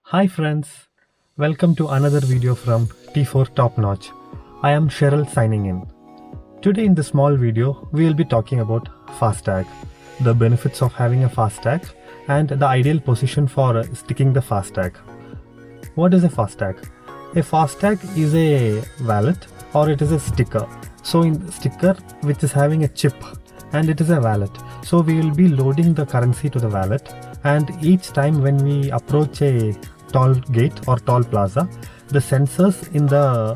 Hi friends, welcome to another video from T4 Top Notch. I am Cheryl signing in. Today in this small video, we will be talking about FASTag, the benefits of having a FASTag and the ideal position for sticking the FASTag. What is a FASTag? A FASTag is a wallet or it is a sticker. So in the sticker which is having a chip and it is a wallet. So we will be loading the currency to the wallet, and each time when we approach a toll gate or toll plaza, the sensors in the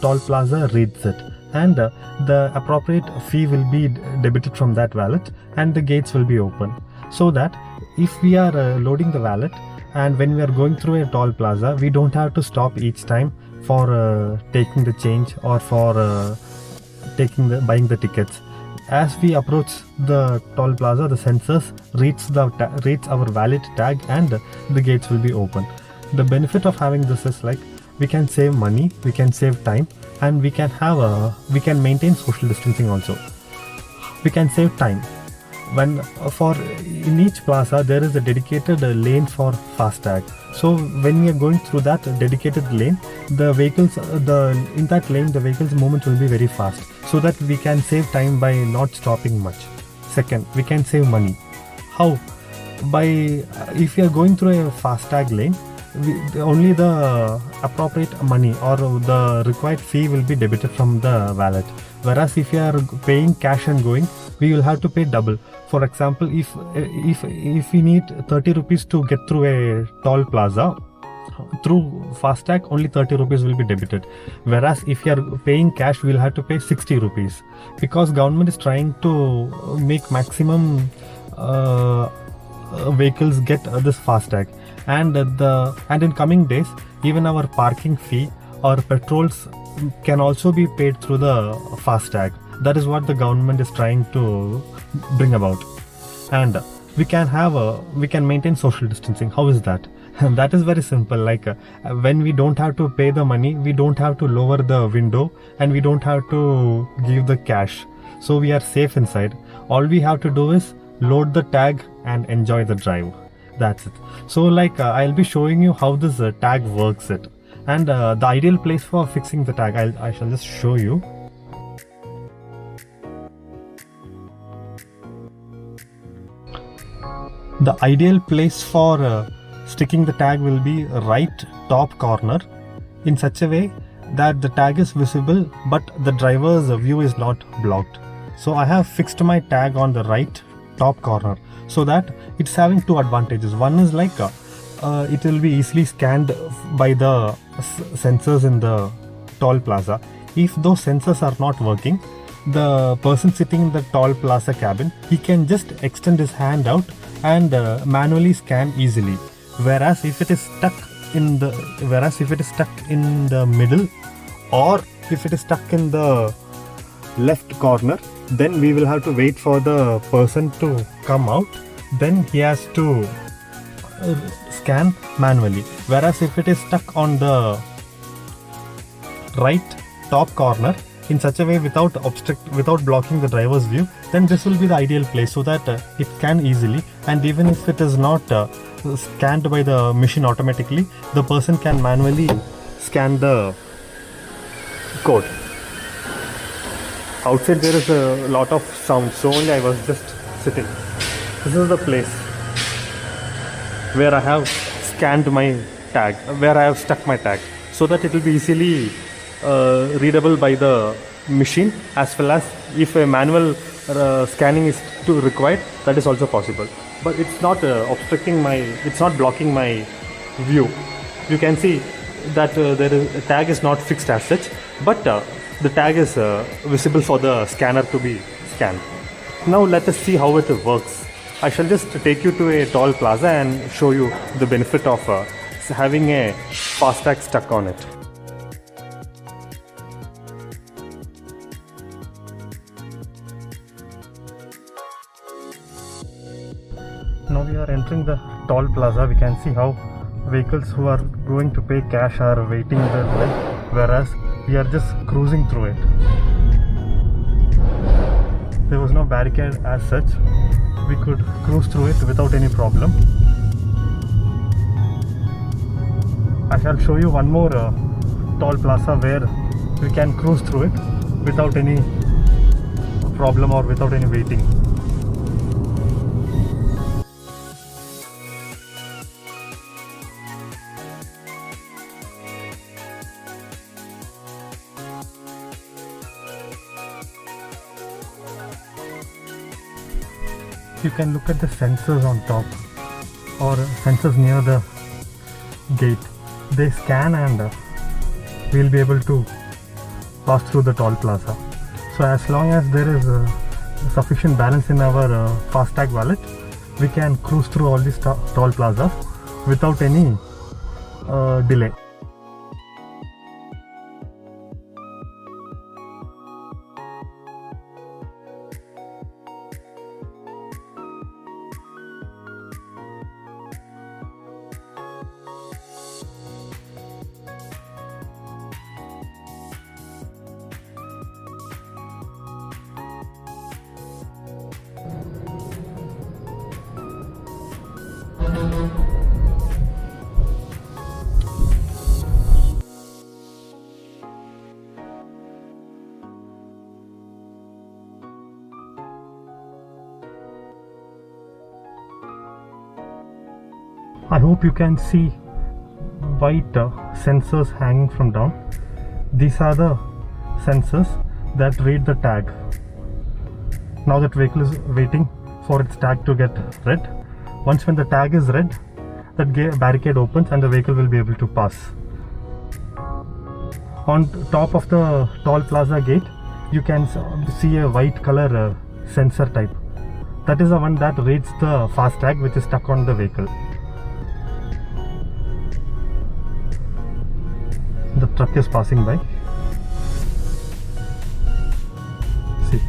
toll plaza reads it, and the appropriate fee will be debited from that wallet and the gates will be open. So that if we are loading the wallet and when we are going through a toll plaza, we don't have to stop each time for taking the change or for buying the tickets. As we approach the toll plaza, the sensors reads our valid tag and the gates will be open. The benefit of having this is like we can save money, we can save time, and we can maintain social distancing also. We can save time. When in each plaza there is a dedicated lane for FASTag. So when we are going through that dedicated lane, the vehicles in that lane the vehicles movement will be very fast, so that we can save time by not stopping much. Second, we can save money. How? If you are going through a FASTag lane, only the appropriate money or the required fee will be debited from the wallet. Whereas if you are paying cash and going, we will have to pay double. For example, if we need 30 rupees to get through a toll plaza, through FASTag only 30 rupees will be debited. Whereas if you are paying cash, we will have to pay 60 rupees, because government is trying to make maximum vehicles get this FASTag. And in coming days, even our parking fee or petrols can also be paid through the FASTag. That is what the government is trying to bring about. And we can maintain social distancing. How is that? That is very simple. Like when we don't have to pay the money, we don't have to lower the window, and we don't have to give the cash. So we are safe inside. All we have to do is load the tag and enjoy the drive. That's it. So I'll be showing you how this tag works it, and the ideal place for fixing the tag, I shall just show you. The ideal place for sticking the tag will be right top corner, in such a way that the tag is visible but the driver's view is not blocked. So I have fixed my tag on the right top corner, so that it's having two advantages. One is it will be easily scanned by the sensors in the toll plaza. If those sensors are not working, the person sitting in the toll plaza cabin, he can just extend his hand out and manually scan easily. Whereas if it is stuck in the middle, or if it is stuck in the left corner, then we will have to wait for the person to come out. Then he has to scan manually. Whereas if it is stuck on the right top corner in such a way without blocking the driver's view, then this will be the ideal place, so that it can easily, and even if it is not scanned by the machine automatically, the person can manually scan the code. Outside there is a lot of sound, so only I was just sitting. This is the place where I have scanned my tag, where I have stuck my tag, so that it will be easily readable by the machine, as well as if a manual scanning is required, that is also possible. But it's not it's not blocking my view. You can see that a tag is not fixed as such, but the tag is visible for the scanner to be scanned. Now let us see how it works. I shall just take you to a toll plaza and show you the benefit of having a FASTag stuck on it. Now we are entering the toll plaza. We can see how vehicles who are going to pay cash are waiting there, whereas we are just cruising through it. There was no barricade as such. We could cruise through it without any problem. I shall show you one more toll plaza where we can cruise through it without any problem or without any waiting. You can look at the sensors on top or sensors near the gate. They scan and we'll be able to pass through the toll plaza. So as long as there is sufficient balance in our FASTag wallet, we can cruise through all these toll plazas without any delay. I hope you can see white sensors hanging from down. These are the sensors that read the tag. Now that vehicle is waiting for its tag to get read. Once when the tag is read, that barricade opens and the vehicle will be able to pass. On top of the toll plaza gate, you can see a white color sensor type. That is the one that reads the FASTag which is stuck on the vehicle. The truck is passing by. See,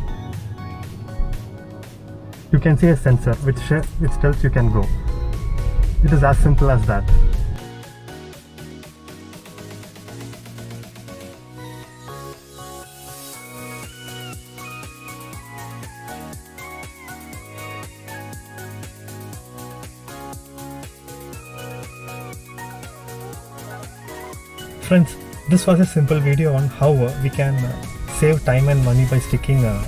you can see a sensor which tells you can go. It is as simple as that. Friends, this was a simple video on how we can save time and money by sticking a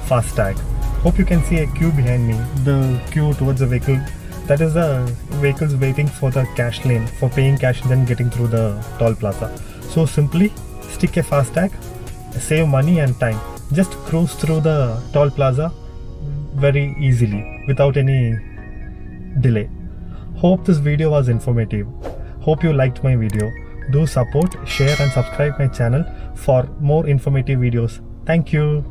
FASTag. Hope you can see a queue behind me, the queue towards the vehicle. That is the vehicles waiting for the cash lane, for paying cash and then getting through the toll plaza. So simply stick a FASTag, save money and time. Just cruise through the toll plaza very easily without any delay. Hope this video was informative. Hope you liked my video. Do support, share and subscribe my channel for more informative videos. Thank you.